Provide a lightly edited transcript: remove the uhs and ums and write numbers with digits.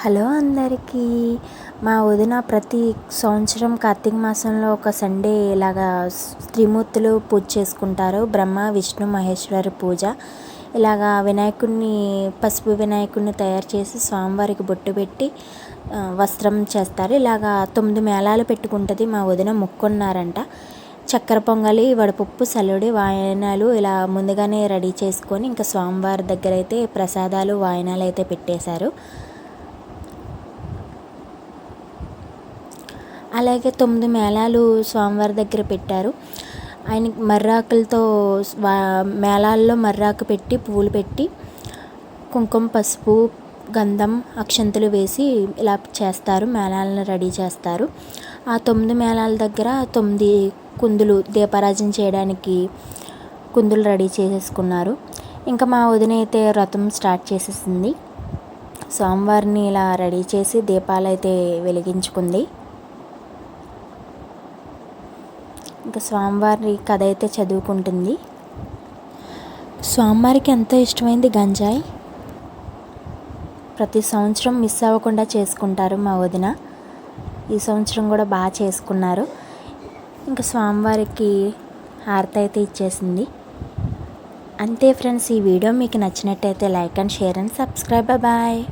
Hello అందరికీ. మా వదిన ప్రతి సంవత్సరం కార్తీక మాసంలో ఒక సండే ఇలాగా త్రిమూర్తులు పూజ చేసుకుంటారు. బ్రహ్మ విష్ణు మహేశ్వరి పూజ. ఇలాగా వినాయకుడిని పసుపు వినాయకుడిని తయారు చేసి స్వామివారికి బొట్టు పెట్టి వస్త్రం చేస్తారు. ఇలాగా 9 మేళాలు పెట్టుకుంటుంది మా వదిన. మొక్కున్నారంట. చక్కెర పొంగలి, వడపప్పు, సల్లుడి, వాయనాలు ఇలా ముందుగానే రెడీ చేసుకొని ఇంకా స్వామివారి దగ్గర అయితే ప్రసాదాలు వాయనాలు అయితే పెట్టేశారు. అలాగే 9 మేళాలు స్వామివారి దగ్గర పెట్టారు. ఆయనకి మర్రాకులతో మేళాల్లో మర్రాకు పెట్టి పువ్వులు పెట్టి కుంకుమ పసుపు గంధం అక్షంతలు వేసి ఇలా చేస్తారు. మేళాలను రెడీ చేస్తారు. ఆ 9 మేళాల దగ్గర 9 కుందులు దీపారాజన చేయడానికి కుందులు రెడీ చేసేసుకున్నారు. ఇంకా మా వదిన అయితే వ్రతం స్టార్ట్ చేసేసింది. స్వామివారిని ఇలా రెడీ చేసి దీపాలు అయితే వెలిగించుకుంది. ఇంకా స్వామివారి కథ అయితే చదువుకుంటుంది. స్వామివారికి ఎంతో ఇష్టమైంది గంజాయి. ప్రతి సంవత్సరం మిస్ అవ్వకుండా చేసుకుంటారు మా వదిన. ఈ సంవత్సరం కూడా బాగా చేసుకున్నారు. ఇంకా స్వామివారికి హారతి అయితే ఇచ్చేసింది. అంతే ఫ్రెండ్స్, ఈ వీడియో మీకు నచ్చినట్టయితే like and share and subscribe. Bye.